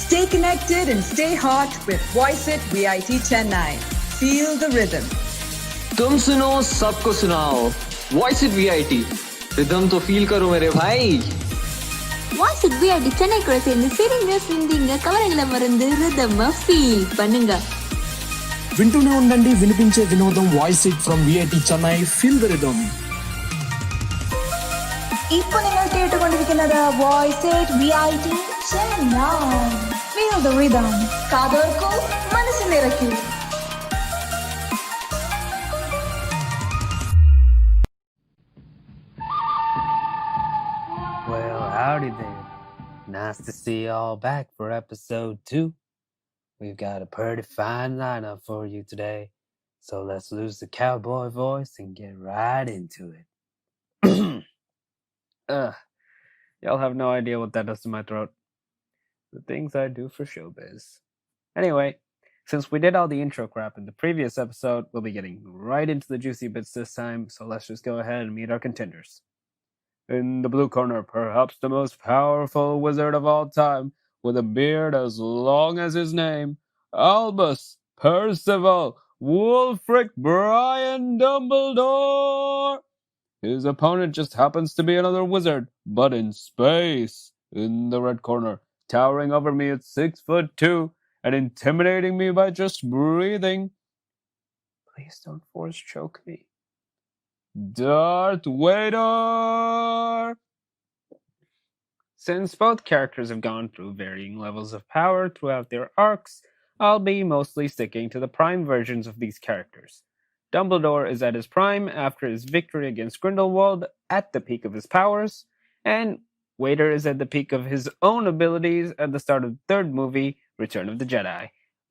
Stay connected and stay hot with VIT Chennai. Feel the rhythm. तुम सुनो सबको सुनाओ वॉइस इट वीआईटी रिदम तो फील करो मेरे भाई வாய்ஸ் இட் விஐடி சென்னை கூட சேர்ந்து சிரிங்க சிந்திங்க கவலைகளை மறந்து ரிதம் ஃபீல் பண்ணுங்க వింటూనే ఉండండి వినిపించే వినోదం voice it from VIT Chennai feel the rhythm ഇപ്പോൾ നിങ്ങൾ കേട്ടുകൊണ്ടിരിക്കുന്നത് voice it VIT Chennai feel the rhythm കാതോർക്കൂ മനസ്സ് നിറയ്ക്കൂ. Well, howdy there. Nice to see you all back for episode 2. We've got a pretty fine lineup for you today, so let's lose the cowboy voice and get right into it. Y'all have no idea what that does to my throat. The things I do for showbiz. Anyway, since we did all the intro crap in the previous episode, we'll be getting right into the juicy bits this time, so let's just go ahead and meet our contenders. In the blue corner, perhaps the most powerful wizard of all time, with a beard as long as his name, Albus Percival Wulfric Brian Dumbledore. His opponent just happens to be another wizard, but in space. In the red corner, towering over me at 6'2" and intimidating me by just breathing. Please don't force choke me. Darth Vader! Since both characters have gone through varying levels of power throughout their arcs, I'll be mostly sticking to the prime versions of these characters. Dumbledore is at his prime after his victory against Grindelwald at the peak of his powers, and Vader is at the peak of his own abilities at the start of the third movie, Return of the Jedi.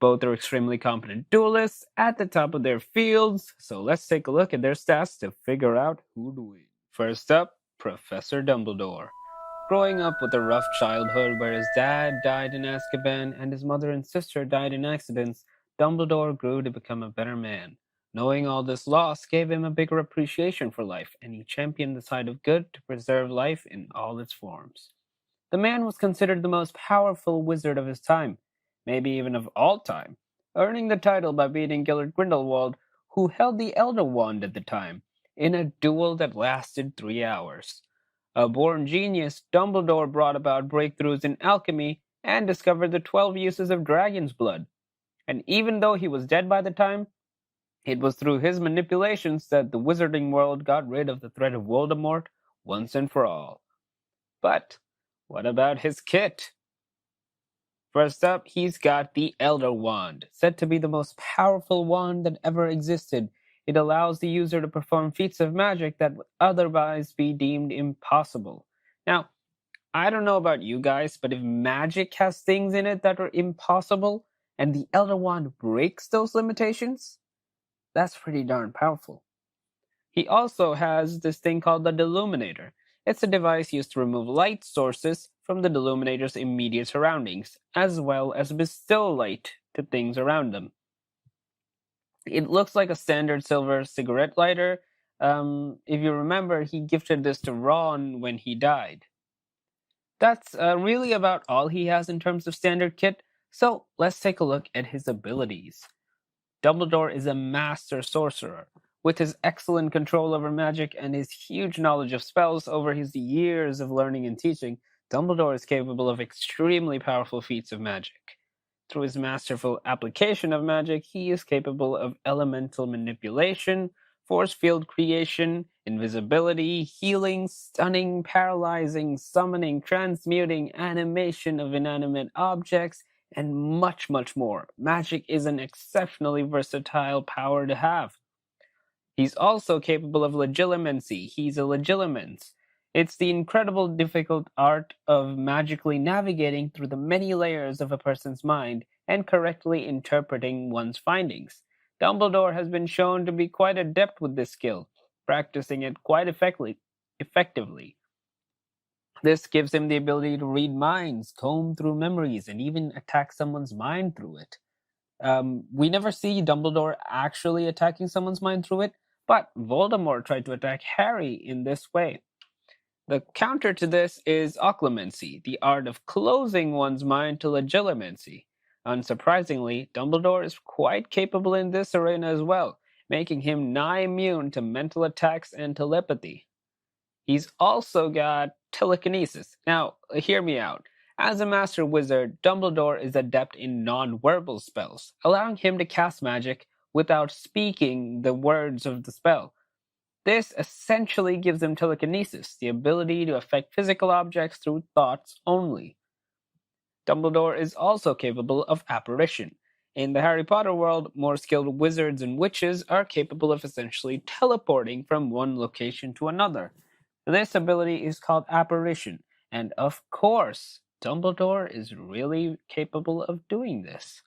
Both are extremely competent duelists at the top of their fields, so let's take a look at their stats to figure out who'd win. First up, Professor Dumbledore. Growing up with a rough childhood where his dad died in Azkaban and his mother and sister died in accidents, Dumbledore grew to become a better man. Knowing all this loss gave him a bigger appreciation for life, and he championed the side of good to preserve life in all its forms. The man was considered the most powerful wizard of his time, maybe even of all time, earning the title by beating Gellert Grindelwald, who held the Elder Wand at the time, in a duel that lasted 3 hours. A born genius, Dumbledore brought about breakthroughs in alchemy and discovered the 12 uses of dragon's blood. And even though he was dead by the time, it was through his manipulations that the wizarding world got rid of the threat of Voldemort once and for all. But what about his kit? First up, he's got the Elder Wand, said to be the most powerful wand that ever existed. It allows the user to perform feats of magic that would otherwise be deemed impossible. Now, I don't know about you guys, but if magic has things in it that are impossible, and the Elder Wand breaks those limitations, that's pretty darn powerful. He also has this thing called the Deluminator. It's a device used to remove light sources from the Deluminator's immediate surroundings, as well as bestow light to things around them. It looks like a standard silver cigarette lighter. If you remember, he gifted this to Ron when he died. That's really about all he has in terms of standard kit, so let's take a look at his abilities. Dumbledore is a master sorcerer. With his excellent control over magic and his huge knowledge of spells over his years of learning and teaching, Dumbledore is capable of extremely powerful feats of magic. Through his masterful application of magic, he is capable of elemental manipulation, force field creation, invisibility, healing, stunning, paralyzing, summoning, transmuting, animation of inanimate objects, and much, much more. Magic is an exceptionally versatile power to have. He's also capable of legilimency. He's a legilimens. It's the incredible difficult art of magically navigating through the many layers of a person's mind and correctly interpreting one's findings. Dumbledore has been shown to be quite adept with this skill, practicing it quite effectively. This gives him the ability to read minds, comb through memories, and even attack someone's mind through it. We never see Dumbledore actually attacking someone's mind through it, but Voldemort tried to attack Harry in this way. The counter to this is occlumency, the art of closing one's mind to legilimency. Unsurprisingly, Dumbledore is quite capable in this arena as well, making him nigh immune to mental attacks and telepathy. He's also got telekinesis. Now, hear me out. As a master wizard, Dumbledore is adept in non-verbal spells, allowing him to cast magic without speaking the words of the spell. This essentially gives him telekinesis, the ability to affect physical objects through thoughts only. Dumbledore is also capable of apparition. In the Harry Potter world, more skilled wizards and witches are capable of essentially teleporting from one location to another. This ability is called apparition, and of course, Dumbledore is really capable of doing this.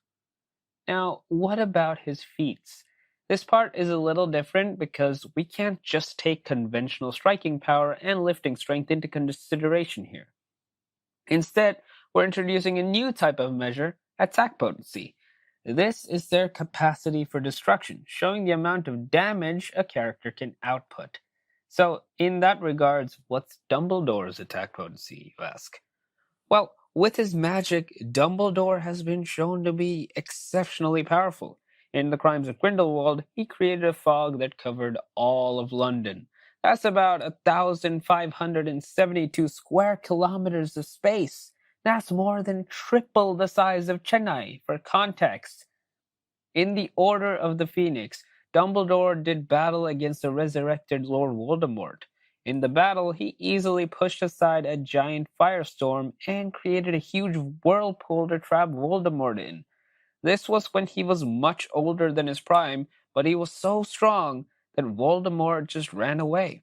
Now, what about his feats? This part is a little different because we can't just take conventional striking power and lifting strength into consideration here. Instead, we're introducing a new type of measure, attack potency. This is their capacity for destruction, showing the amount of damage a character can output. So, in that regards, what's Dumbledore's attack potency, you ask? Well, with his magic, Dumbledore has been shown to be exceptionally powerful. In The Crimes of Grindelwald, he created a fog that covered all of London. That's about 1,572 square kilometers of space. That's more than triple the size of Chennai, for context. In the Order of the Phoenix, Dumbledore did battle against the resurrected Lord Voldemort. In the battle, he easily pushed aside a giant firestorm and created a huge whirlpool to trap Voldemort in. This was when he was much older than his prime, but he was so strong that Voldemort just ran away.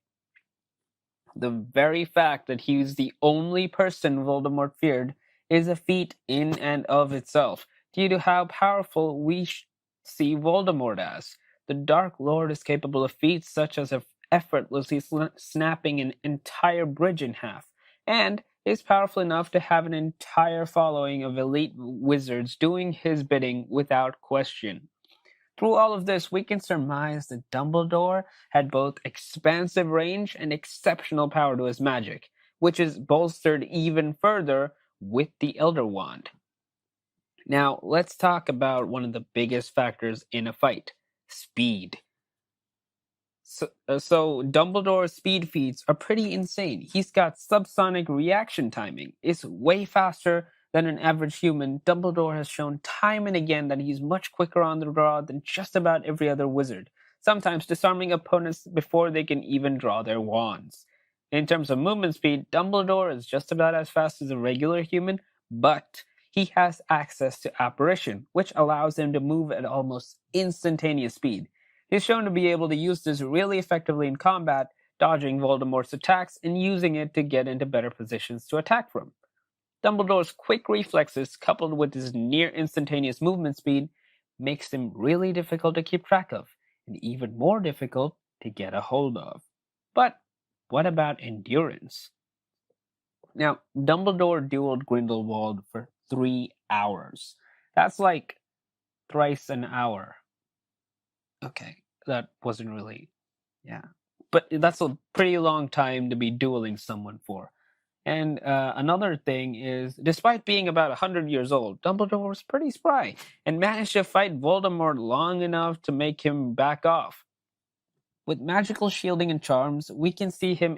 The very fact that he was the only person Voldemort feared is a feat in and of itself, due to how powerful we see Voldemort as. The Dark Lord is capable of feats such as effortlessly snapping an entire bridge in half, and is powerful enough to have an entire following of elite wizards doing his bidding without question. Through all of this, we can surmise that Dumbledore had both expansive range and exceptional power to his magic, which is bolstered even further with the Elder Wand. Now, let's talk about one of the biggest factors in a fight: speed. So Dumbledore's speed feats are pretty insane. He's got subsonic reaction timing. It's way faster than an average human. Dumbledore has shown time and again that he's much quicker on the draw than just about every other wizard, sometimes disarming opponents before they can even draw their wands. In terms of movement speed, Dumbledore is just about as fast as a regular human, but he has access to apparition, which allows him to move at almost instantaneous speed. He's shown to be able to use this really effectively in combat, dodging Voldemort's attacks and using it to get into better positions to attack from. Dumbledore's quick reflexes, coupled with his near instantaneous movement speed, makes him really difficult to keep track of, and even more difficult to get a hold of. But what about endurance? Now, Dumbledore dueled Grindelwald for 3 hours. That's like thrice an hour. Okay, that wasn't really, yeah. But that's a pretty long time to be dueling someone for. And another thing is, despite being about 100 years old, Dumbledore was pretty spry and managed to fight Voldemort long enough to make him back off. With magical shielding and charms, we can see him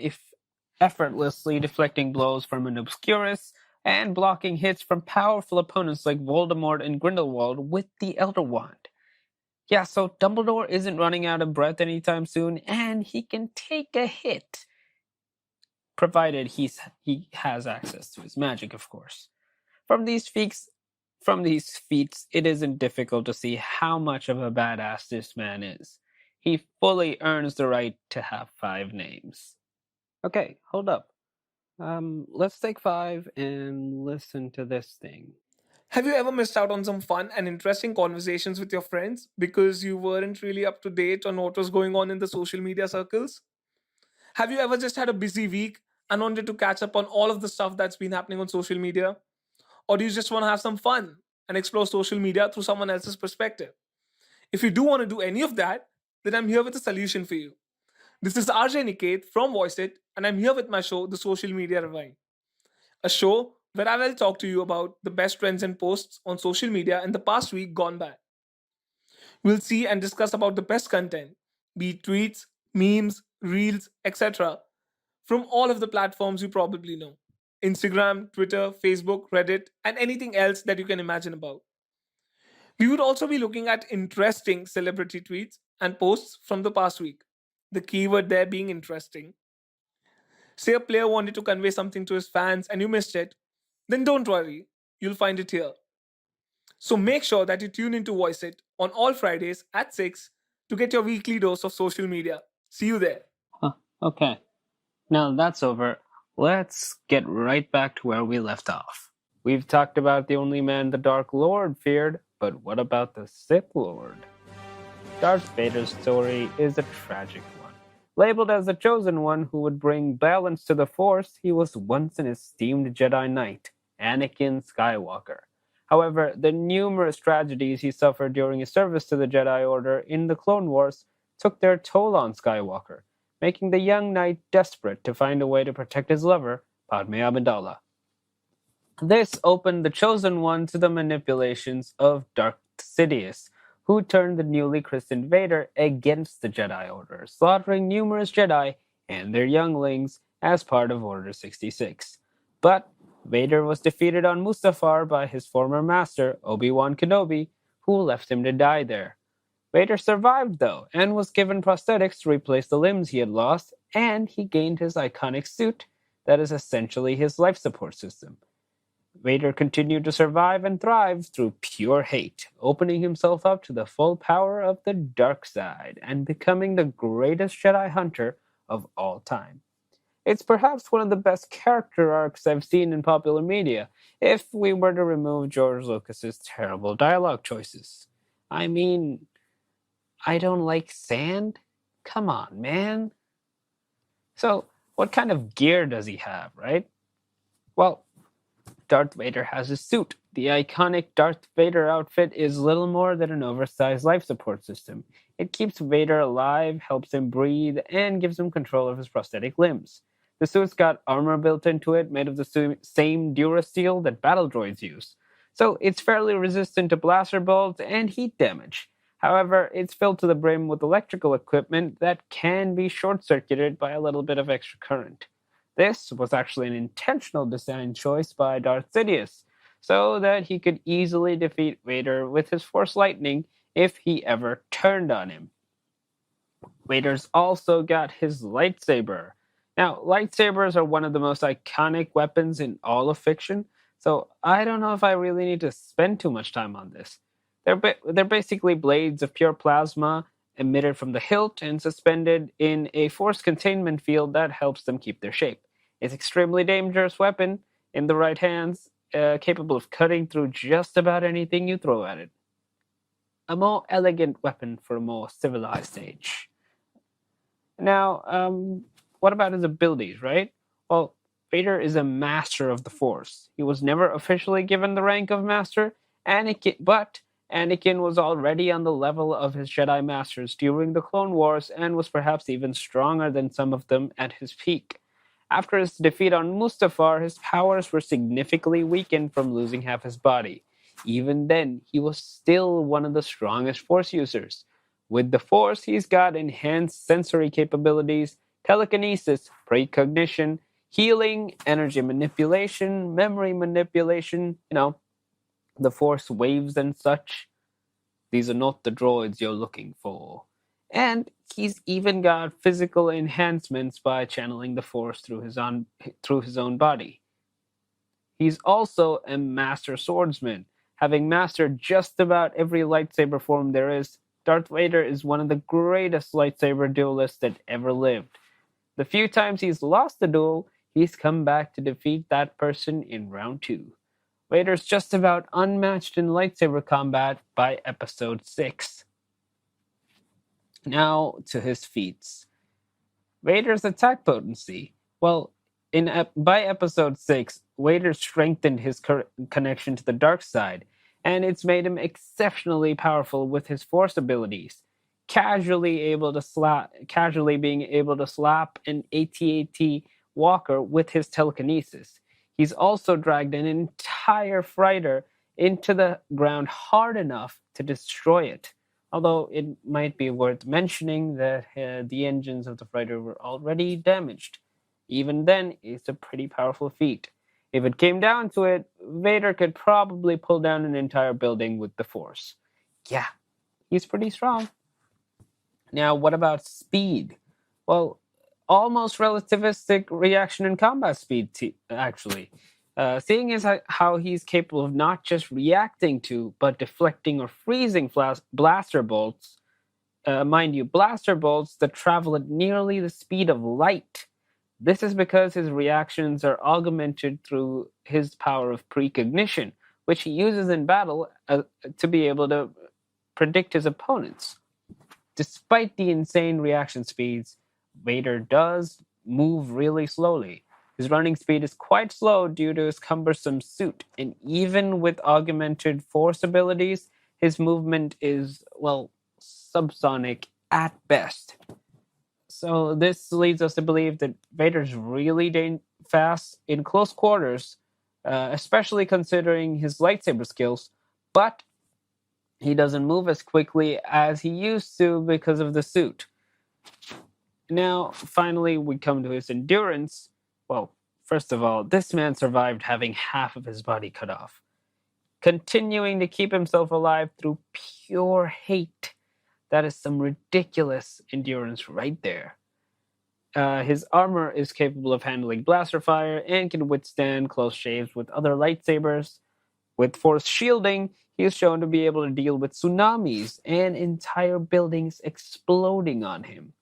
effortlessly deflecting blows from an Obscurus and blocking hits from powerful opponents like Voldemort and Grindelwald with the Elder Wand. Yeah, so Dumbledore isn't running out of breath anytime soon, and he can take a hit, provided he has access to his magic, of course. From these feats, it isn't difficult to see how much of a badass this man is. He fully earns the right to have 5 names. Okay, hold up. Let's take 5 and listen to this thing. Have you ever missed out on some fun and interesting conversations with your friends because you weren't really up to date on what was going on in the social media circles? Have you ever just had a busy week and wanted to catch up on all of the stuff that's been happening on social media? Or do you just want to have some fun and explore social media through someone else's perspective? If you do want to do any of that, then I'm here with a solution for you. This is RJ Niket from Voice It, and I'm here with my show, The Social Media Rewind, a show where I will talk to you about the best trends and posts on social media in the past week gone by. We'll see and discuss about the best content, be it tweets, memes, reels, etc., from all of the platforms you probably know: Instagram, Twitter, Facebook, Reddit, and anything else that you can imagine about. We would also be looking at interesting celebrity tweets and posts from the past week. The keyword there being interesting. Say a player wanted to convey something to his fans and you missed it, then don't worry, you'll find it here. So make sure that you tune into Voice It on all Fridays at 6 to get your weekly dose of social media. See you there. Huh, okay. Now that's over. Let's get right back to where we left off. We've talked about the only man the Dark Lord feared, but what about the Sith Lord? Darth Vader's story is a tragic one. Labeled as the chosen one who would bring balance to the Force, he was once an esteemed Jedi Knight, Anakin Skywalker. However, the numerous tragedies he suffered during his service to the Jedi Order in the Clone Wars took their toll on Skywalker, making the young knight desperate to find a way to protect his lover, Padme Amidala. This opened the Chosen One to the manipulations of Darth Sidious, who turned the newly christened Vader against the Jedi Order, slaughtering numerous Jedi and their younglings as part of Order 66. But Vader was defeated on Mustafar by his former master, Obi-Wan Kenobi, who left him to die there. Vader survived, though, and was given prosthetics to replace the limbs he had lost, and he gained his iconic suit that is essentially his life support system. Vader continued to survive and thrive through pure hate, opening himself up to the full power of the dark side and becoming the greatest Jedi hunter of all time. It's perhaps one of the best character arcs I've seen in popular media, if we were to remove George Lucas's terrible dialogue choices. I mean, I don't like sand? Come on, man. So, what kind of gear does he have, right? Well, Darth Vader has his suit. The iconic Darth Vader outfit is little more than an oversized life support system. It keeps Vader alive, helps him breathe, and gives him control of his prosthetic limbs. The suit's got armor built into it, made of the same Durasteel that battle droids use. So it's fairly resistant to blaster bolts and heat damage. However, it's filled to the brim with electrical equipment that can be short-circuited by a little bit of extra current. This was actually an intentional design choice by Darth Sidious, so that he could easily defeat Vader with his Force Lightning if he ever turned on him. Vader's also got his lightsaber. Now, lightsabers are one of the most iconic weapons in all of fiction, so I don't know if I really need to spend too much time on this. They're basically blades of pure plasma emitted from the hilt and suspended in a force containment field that helps them keep their shape. It's an extremely dangerous weapon in the right hands, capable of cutting through just about anything you throw at it. A more elegant weapon for a more civilized age. Now, what about his abilities, right? Well, Vader is a master of the Force. He was never officially given the rank of master, but Anakin was already on the level of his Jedi Masters during the Clone Wars and was perhaps even stronger than some of them at his peak. After his defeat on Mustafar, his powers were significantly weakened from losing half his body. Even then, he was still one of the strongest Force users. With the Force, he's got enhanced sensory capabilities, telekinesis, precognition, healing, energy manipulation, memory manipulation, the Force waves and such. These are not the droids you're looking for. And he's even got physical enhancements by channeling the Force through his own body. He's also a master swordsman. Having mastered just about every lightsaber form there is, Darth Vader is one of the greatest lightsaber duelists that ever lived. The few times he's lost a duel, he's come back to defeat that person in round 2. Vader's just about unmatched in lightsaber combat by episode 6. Now to his feats. Vader's attack potency. Well, by episode 6, Vader strengthened his connection to the dark side, and it's made him exceptionally powerful with his Force abilities. casually being able to slap an AT-AT walker with his telekinesis. He's also dragged an entire freighter into the ground hard enough to destroy it. Although it might be worth mentioning that the engines of the freighter were already damaged. Even then, it's a pretty powerful feat. If it came down to it, Vader could probably pull down an entire building with the Force. Yeah, he's pretty strong. Now, what about speed? Well, almost relativistic reaction and combat speed, actually. Seeing as how he's capable of not just reacting to, but deflecting or freezing blaster bolts. Mind you, blaster bolts that travel at nearly the speed of light. This is because his reactions are augmented through his power of precognition, which he uses in battle to be able to predict his opponents. Despite the insane reaction speeds, Vader does move really slowly. His running speed is quite slow due to his cumbersome suit, and even with augmented force abilities, his movement is, well, subsonic at best. So this leads us to believe that Vader's really fast in close quarters, especially considering his lightsaber skills, but he doesn't move as quickly as he used to because of the suit. Now, finally, we come to his endurance. Well, first of all, this man survived having half of his body cut off, continuing to keep himself alive through pure hate. That is some ridiculous endurance right there. His armor is capable of handling blaster fire and can withstand close shaves with other lightsabers. With force shielding, he is shown to be able to deal with tsunamis and entire buildings exploding on him.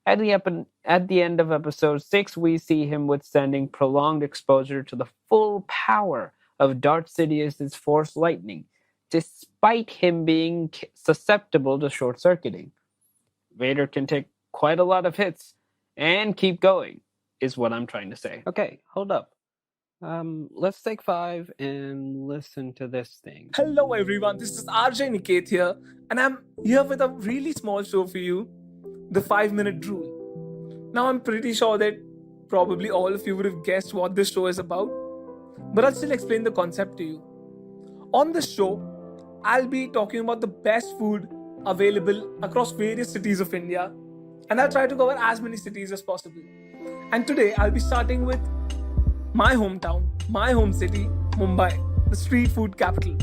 At the end of episode 6, we see him withstanding prolonged exposure to the full power of Darth Sidious's force lightning, despite him being susceptible to short-circuiting. Vader can take quite a lot of hits and keep going, is what I'm trying to say. Okay, hold up. Let's take 5 and listen to this thing. Hello everyone, this is RJ Niket here, and I'm here with a really small show for you, the 5-minute rule. Now I'm pretty sure that probably all of you would have guessed what this show is about, but I'll still explain the concept to you. On this show, I'll be talking about the best food available across various cities of India, and I'll try to cover as many cities as possible. And today I'll be starting with my hometown, my home city, Mumbai, the street food capital.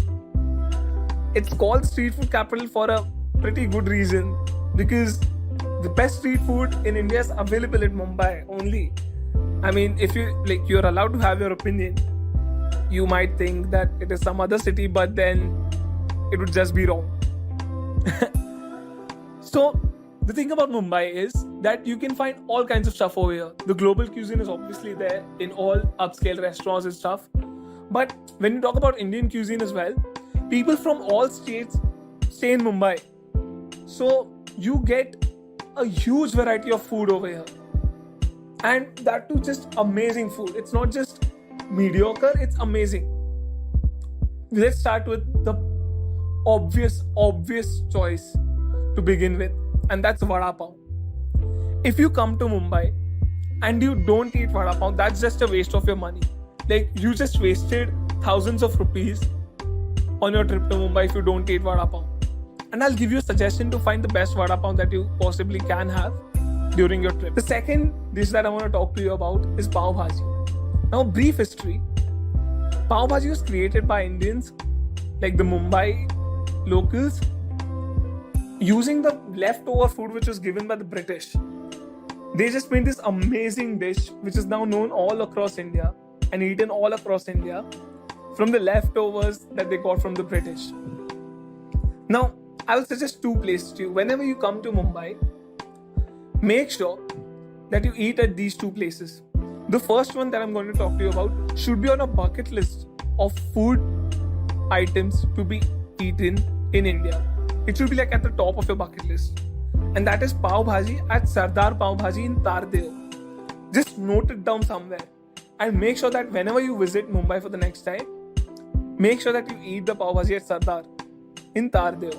It's called street food capital for a pretty good reason, because the best street food in India is available in Mumbai only. I mean, if you're allowed to have your opinion, you might think that it is some other city, but then it would just be wrong. So the thing about Mumbai is that you can find all kinds of stuff over here. The global cuisine is obviously there in all upscale restaurants and stuff. But when you talk about Indian cuisine as well, people from all states stay in Mumbai. So you get a huge variety of food over here. And that too, just amazing food. It's not just mediocre, it's amazing. Let's start with the obvious choice to begin with, and that's vada pav. If you come to Mumbai and you don't eat vada pav, that's just a waste of your money. Like, you just wasted thousands of rupees on your trip to Mumbai if you don't eat vada pav. And I'll give you a suggestion to find the best vada pav that you possibly can have during your trip. The second dish that I want to talk to you about is pav bhaji. Now, brief history. Pav bhaji was created by Indians, like the Mumbai locals, using the leftover food which was given by the British. They just made this amazing dish which is now known all across India and eaten all across India from the leftovers that they got from the British. Now, I will suggest 2 places to you. Whenever you come to Mumbai, make sure that you eat at these 2 places. The first one that I'm going to talk to you about should be on a bucket list of food items to be eaten in India. It should be like at the top of your bucket list. And that is pav bhaji at Sardar Pav Bhaji in Tardeo. Just note it down somewhere. And make sure that whenever you visit Mumbai for the next time, make sure that you eat the pav bhaji at Sardar in Tardeo.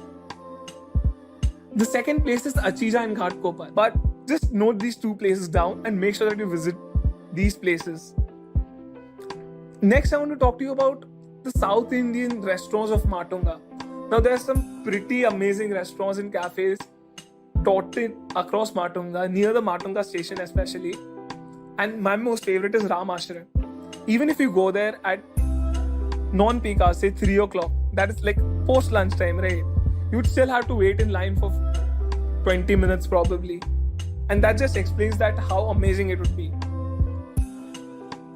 The second place is Achija and Ghatkopar. But just note these two places down and make sure that you visit these places. Next, I want to talk to you about the South Indian restaurants of Matunga. Now, there are some pretty amazing restaurants and cafes dotted across Matunga, near the Matunga station especially. And my most favorite is Ram Ashram. Even if you go there at non-peak hours, say 3 o'clock, that is like post lunchtime, right? You would still have to wait in line for 20 minutes probably. And that just explains that how amazing it would be.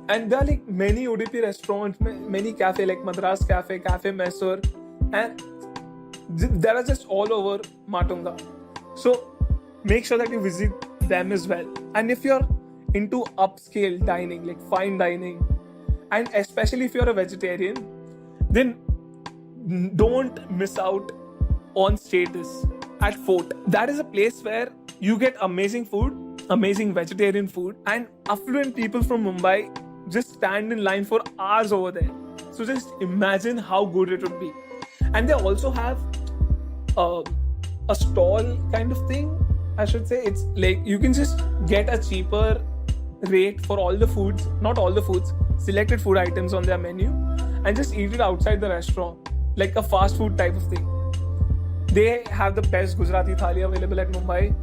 And there are like many ODP restaurants, many cafe like Madras Cafe, Cafe Mysore, and they are just all over Matunga. So make sure that you visit them as well. And if you're into upscale dining, like fine dining, and especially if you're a vegetarian, then don't miss out on Status at Fort. That is a place where you get amazing food, amazing vegetarian food, and affluent people from Mumbai just stand in line for hours over there. So just imagine how good it would be. And they also have a stall kind of thing, I should say. It's like you can just get a cheaper rate for all the foods, not all the foods, selected food items on their menu, and just eat it outside the restaurant, like a fast food type of thing. They have the best Gujarati thali available at Mumbai,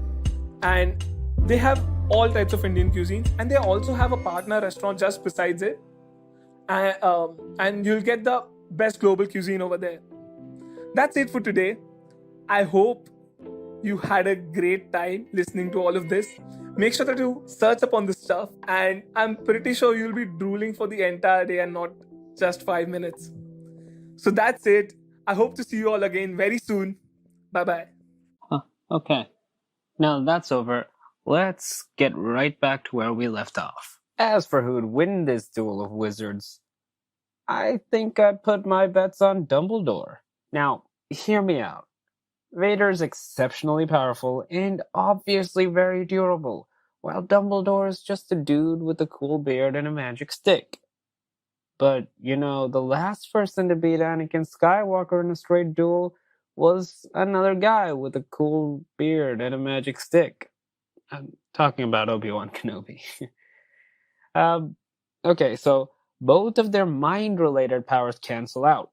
and they have all types of Indian cuisine, and they also have a partner restaurant just besides it, and you'll get the best global cuisine over there. That's it for today. I hope you had a great time listening to all of this. Make sure that you search upon this stuff, and I'm pretty sure you'll be drooling for the entire day and not just 5 minutes. So that's it. I hope to see you all again very soon. Bye-bye. Okay. Now that's over. Let's get right back to where we left off. As for who'd win this duel of wizards, I think I'd put my bets on Dumbledore. Now, hear me out. Vader's exceptionally powerful and obviously very durable, while Dumbledore is just a dude with a cool beard and a magic stick. But, the last person to beat Anakin Skywalker in a straight duel was another guy with a cool beard and a magic stick. I'm talking about Obi-Wan Kenobi. Okay, so both of their mind-related powers cancel out.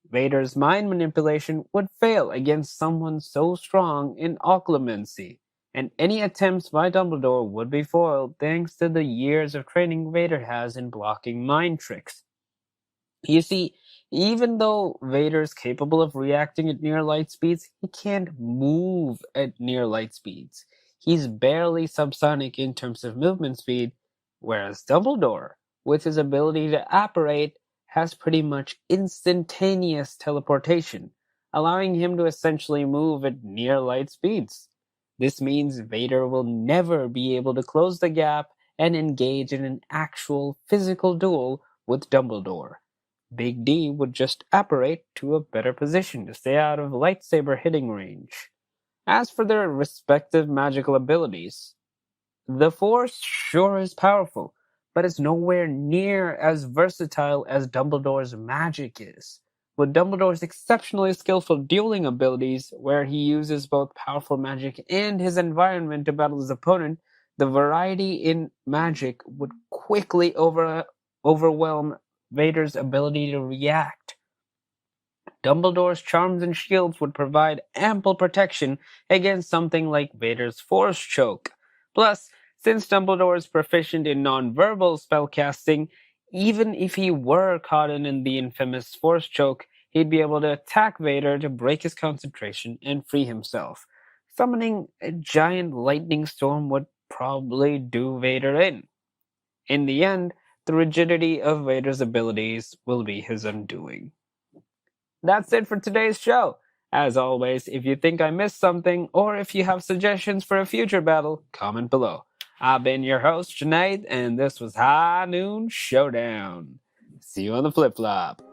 Vader's mind manipulation would fail against someone so strong in occlumency, and any attempts by Dumbledore would be foiled thanks to the years of training Vader has in blocking mind tricks. You see, even though Vader is capable of reacting at near light speeds, he can't move at near light speeds. He's barely subsonic in terms of movement speed, whereas Dumbledore, with his ability to apparate, has pretty much instantaneous teleportation, allowing him to essentially move at near light speeds. This means Vader will never be able to close the gap and engage in an actual physical duel with Dumbledore. Big D would just apparate to a better position to stay out of lightsaber hitting range. As for their respective magical abilities, the Force sure is powerful, but it's nowhere near as versatile as Dumbledore's magic is. With Dumbledore's exceptionally skillful dueling abilities, where he uses both powerful magic and his environment to battle his opponent, the variety in magic would quickly overwhelm Vader's ability to react. Dumbledore's charms and shields would provide ample protection against something like Vader's Force Choke. Plus, since Dumbledore is proficient in non-verbal spellcasting, even if he were caught in the infamous Force Choke, he'd be able to attack Vader to break his concentration and free himself. Summoning a giant lightning storm would probably do Vader in. In the end, the rigidity of Vader's abilities will be his undoing. That's it for today's show. As always, if you think I missed something, or if you have suggestions for a future battle, comment below. I've been your host, Junaid, and this was High Noon Showdown. See you on the flip-flop.